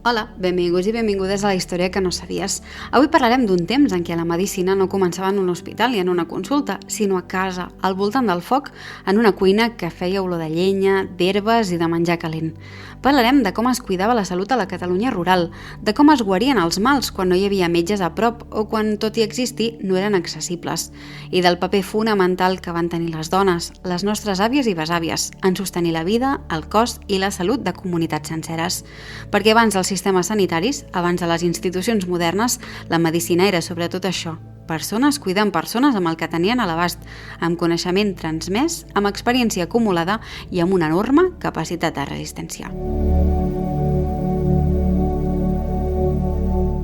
Hola, benvinguts i benvingudes a la història que no sabies. Avui parlarem d'un temps en què la medicina no començava en un hospital ni en una consulta, sinó a casa, al voltant del foc, en una cuina que feia olor de llenya, d'herbes i de menjar calent. Parlarem de com es cuidava la salut a la Catalunya rural, de com es guarien els mals quan no hi havia metges a prop o quan, tot i existir, no eren accessibles, i del paper fonamental que van tenir les dones, les nostres àvies i besàvies, en sostenir la vida, el cos i la salut de comunitats senceres. Perquè abans dels sistemes sanitaris, abans de les institucions modernes, la medicina era sobretot això: persones cuidant persones amb el que tenien a l'abast, amb coneixement transmès, amb experiència acumulada i amb una enorme capacitat de resistència.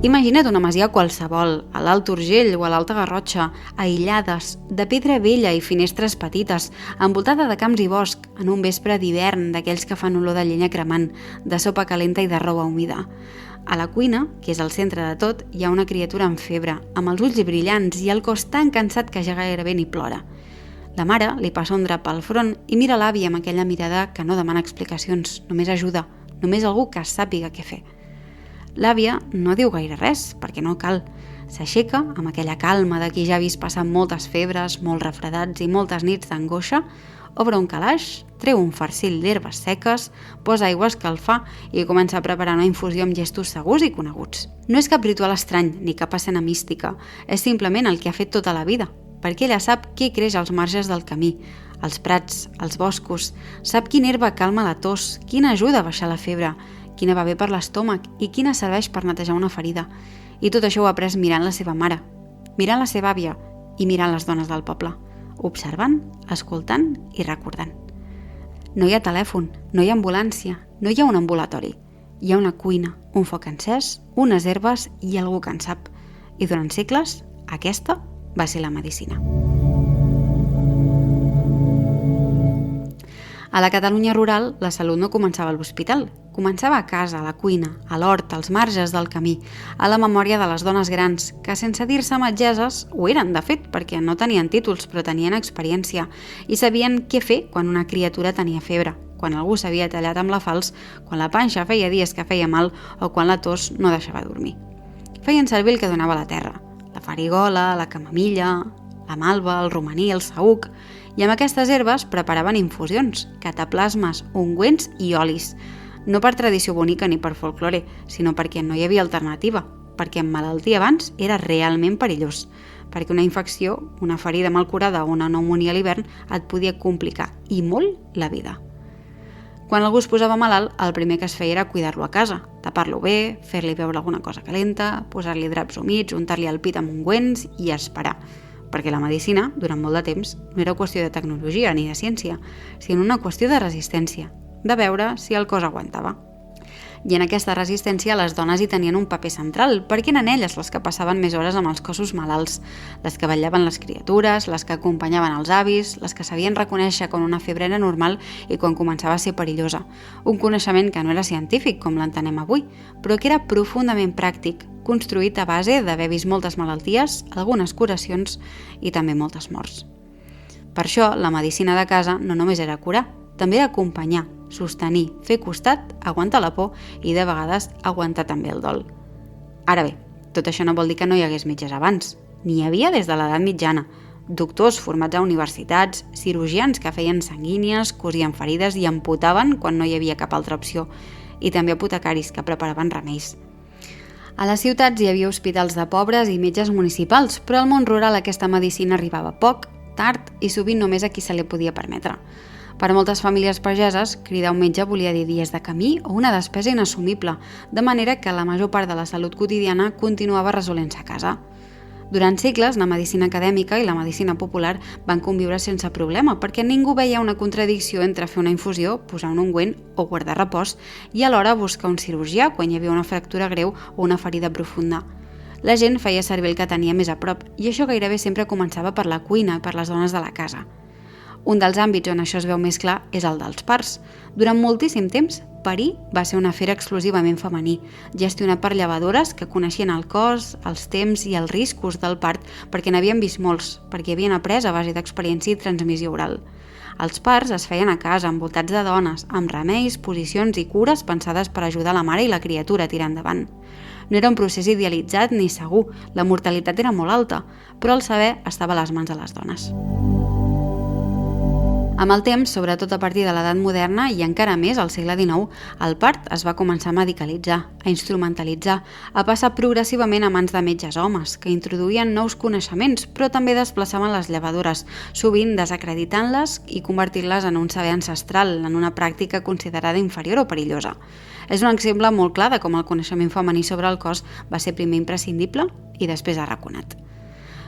Imagina't una masia qualsevol, a l'Alt Urgell o a l'Alta Garrotxa, aïllades, de pedra vella i finestres petites, envoltada de camps i bosc, en un vespre d'hivern d'aquells que fan olor de llenya cremant, de sopa calenta i de roba humida. A la cuina, que és el centre de tot, hi ha una criatura amb febre, amb els ulls brillants i el cos tan cansat que ja gairebé ni plora. La mare li passa un drap al front i mira l'àvia amb aquella mirada que no demana explicacions, només ajuda, només algú que sàpiga què fer. L'àvia no diu gaire res, perquè no cal. S'aixeca, amb aquella calma de qui ja ha vist passar moltes febres, molts refredats i moltes nits d'angoixa, obre un calaix, treu un farcell d'herbes seques, posa aigua a escalfar i comença a preparar una infusió amb gestos segurs i coneguts. No és cap ritual estrany ni cap escena mística, és simplement el que ha fet tota la vida, perquè ella sap què creix als marges del camí, als prats, als boscos, sap quina herba calma la tos, quina ajuda a baixar la febre, quina va bé per l'estómac i quina serveix per netejar una ferida. I tot això ho ha après mirant la seva mare, mirant la seva àvia i mirant les dones del poble, observant, escoltant i recordant. No hi ha telèfon, no hi ha ambulància, no hi ha un ambulatori. Hi ha una cuina, un foc encès, unes herbes i algú que en sap. I durant segles, aquesta va ser la medicina. A la Catalunya rural, la salut no començava a l'hospital. Començava a casa, a la cuina, a l'hort, als marges del camí, a la memòria de les dones grans, que sense dir-se metgesses ho eren, de fet, perquè no tenien títols, però tenien experiència i sabien què fer quan una criatura tenia febre, quan algú s'havia tallat amb la falç, quan la panxa feia dies que feia mal o quan la tos no deixava dormir. Feien servir el que donava la terra, la farigola, la camamilla, la malva, el romaní, el saüc, i amb aquestes herbes preparaven infusions, cataplasmes, ungüents i olis, no per tradició bonica ni per folklore, sinó perquè no hi havia alternativa, perquè emmalaltir abans era realment perillós, perquè una infecció, una ferida mal curada o una pneumònia a l'hivern et podia complicar, i molt, la vida. Quan algú es posava malalt, el primer que es feia era cuidar-lo a casa, tapar-lo bé, fer-li beure alguna cosa calenta, posar-li draps humits, untar-li el pit amb ungüents i esperar, perquè la medicina, durant molt de temps, no era qüestió de tecnologia ni de ciència, sinó una qüestió de resistència, de veure si el cos aguantava. I en aquesta resistència les dones hi tenien un paper central, perquè eren elles les que passaven més hores amb els cossos malalts, les que vetllaven les criatures, les que acompanyaven els avis, les que sabien reconèixer quan una febre era normal i quan començava a ser perillosa. Un coneixement que no era científic, com l'entenem avui, però que era profundament pràctic, construït a base d'haver vist moltes malalties, algunes curacions i també moltes morts. Per això, la medicina de casa no només era curar, també era acompanyar, sostenir, fer costat, aguantar la por i, de vegades, aguantar també el dol. Ara bé, tot això no vol dir que no hi hagués metges abans. N'hi havia des de l'edat mitjana. Doctors formats a universitats, cirurgians que feien sanguínies, cosien ferides i amputaven quan no hi havia cap altra opció, i també apotecaris que preparaven remeis. A les ciutats hi havia hospitals de pobres i metges municipals, però al món rural aquesta medicina arribava poc, tard i sovint només a qui se li podia permetre. Per a moltes famílies pageses, cridar un metge volia dir dies de camí o una despesa inassumible, de manera que la major part de la salut quotidiana continuava resolent-se a casa. Durant segles, la medicina acadèmica i la medicina popular van conviure sense problema, perquè ningú veia una contradicció entre fer una infusió, posar un ungüent o guardar repòs, i alhora buscar un cirurgià quan hi havia una fractura greu o una ferida profunda. La gent feia servir el que tenia més a prop, i això gairebé sempre començava per la cuina i per les dones de la casa. Un dels àmbits on això es veu més clar és el dels parts. Durant moltíssim temps, parir va ser un afer exclusivament femení, gestionat per llevadores que coneixien el cos, els temps i els riscos del part perquè n'havien vist molts, perquè havien après a base d'experiència i transmissió oral. Els parts es feien a casa, envoltats de dones, amb remeis, posicions i cures pensades per ajudar la mare i la criatura a tirar endavant. No era un procés idealitzat ni segur, la mortalitat era molt alta, però el saber estava a les mans de les dones. Amb el temps, sobretot a partir de l'edat moderna i encara més al segle XIX, el part es va començar a medicalitzar, a instrumentalitzar, a passar progressivament a mans de metges homes, que introduïen nous coneixements, però també desplaçaven les llevadores, sovint desacreditant-les i convertint-les en un saber ancestral, en una pràctica considerada inferior o perillosa. És un exemple molt clar de com el coneixement femení sobre el cos va ser primer imprescindible i després arraconat.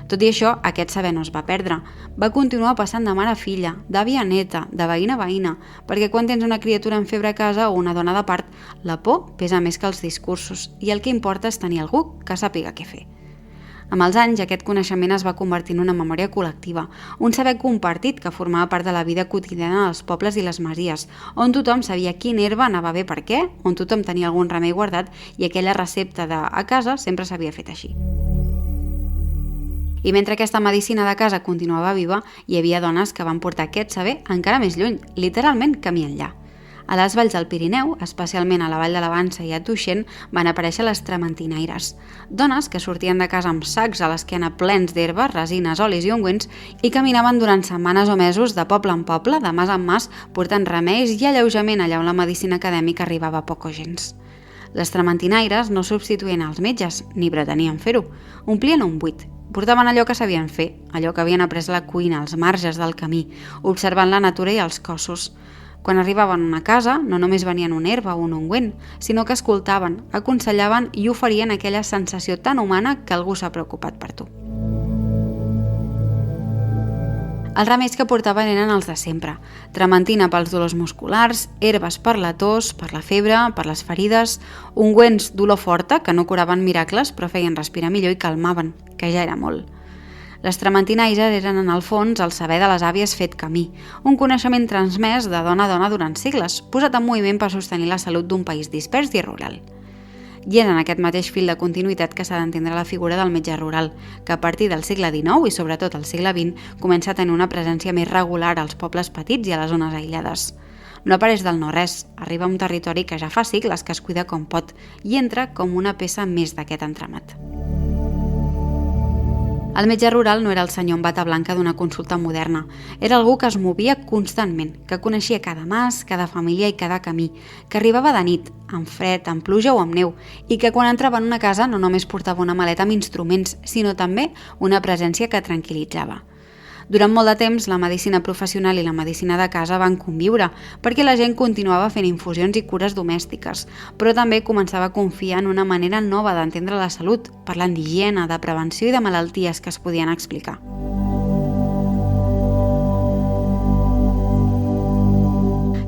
Tot i això, aquest saber no es va perdre. Va continuar passant de mare a filla, d'àvia a neta, de veïna a veïna, perquè quan tens una criatura en febre a casa o una dona de part, la por pesa més que els discursos i el que importa és tenir algú que sàpiga què fer. Amb els anys, aquest coneixement es va convertir en una memòria col·lectiva, un saber compartit que formava part de la vida quotidiana dels pobles i les masies, on tothom sabia quina herba anava bé per què, on tothom tenia algun remei guardat i aquella recepta de a casa sempre s'havia fet així. I mentre aquesta medicina de casa continuava viva, hi havia dones que van portar aquest saber encara més lluny, literalment camí enllà. A les valls del Pirineu, especialment a la Vall de l'Avança i a Tuixén, van aparèixer les trementinaires, dones que sortien de casa amb sacs a l'esquena plens d'herba, resines, olis i ungüents i caminaven durant setmanes o mesos de poble en poble, de mas en mas, portant remeis i alleujament allà on la medicina acadèmica arribava poc o gens. Les trementinaires no substituïen els metges, ni pretenien fer-ho, omplien un buit. Portaven allò que sabien fer, allò que havien après a la cuina, als marges del camí, observant la natura i els cossos. Quan arribaven a una casa, no només venien una herba o un ungüent, sinó que escoltaven, aconsellaven i oferien aquella sensació tan humana que algú s'ha preocupat per tu. Els remeis que portaven eren els de sempre, trementina pels dolors musculars, herbes per la tos, per la febre, per les ferides, ungüents d'olor forta que no curaven miracles però feien respirar millor i calmaven, que ja era molt. Les trementinaires eren en el fons el saber de les àvies fet camí, un coneixement transmès de dona a dona durant segles, posat en moviment per sostenir la salut d'un país dispers i rural. I és en aquest mateix fil de continuïtat que s'ha d'entendre la figura del metge rural, que a partir del segle XIX i sobretot al segle XX comença a tenir una presència més regular als pobles petits i a les zones aïllades. No apareix del no-res, arriba a un territori que ja fa segles que es cuida com pot i entra com una peça més d'aquest entramat. El metge rural no era el senyor amb bata blanca d'una consulta moderna. Era algú que es movia constantment, que coneixia cada mas, cada família i cada camí, que arribava de nit, amb fred, amb pluja o amb neu, i que quan entrava en una casa no només portava una maleta amb instruments, sinó també una presència que tranquil·litzava. Durant molt de temps, la medicina professional i la medicina de casa van conviure, perquè la gent continuava fent infusions i cures domèstiques, però també començava a confiar en una manera nova d'entendre la salut, parlant d'higiene, de prevenció i de malalties que es podien explicar.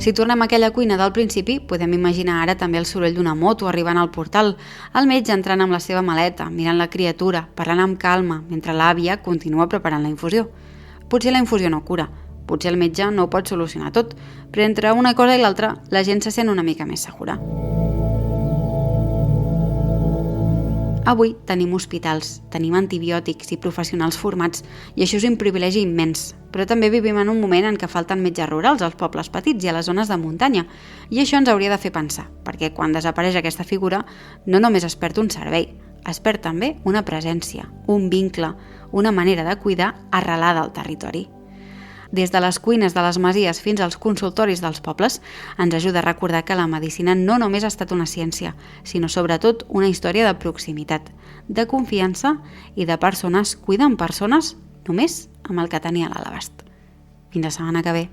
Si tornem a aquella cuina del principi, podem imaginar ara també el soroll d'una moto arribant al portal, el metge entrant amb la seva maleta, mirant la criatura, parlant amb calma, mentre l'àvia continua preparant la infusió. Potser la infusió no cura, potser el metge no ho pot solucionar tot, però entre una cosa i l'altra la gent se sent una mica més segura. Avui tenim hospitals, tenim antibiòtics i professionals formats i això és un privilegi immens, però també vivim en un moment en què falten metges rurals als pobles petits i a les zones de muntanya i això ens hauria de fer pensar, perquè quan desapareix aquesta figura no només es perd un servei, es perd també una presència, un vincle, una manera de cuidar arrelada al territori. Des de les cuines de les masies fins als consultoris dels pobles, ens ajuda a recordar que la medicina no només ha estat una ciència, sinó sobretot una història de proximitat, de confiança i de persones cuidant persones només amb el que tenia a l'abast. Fins la setmana que ve.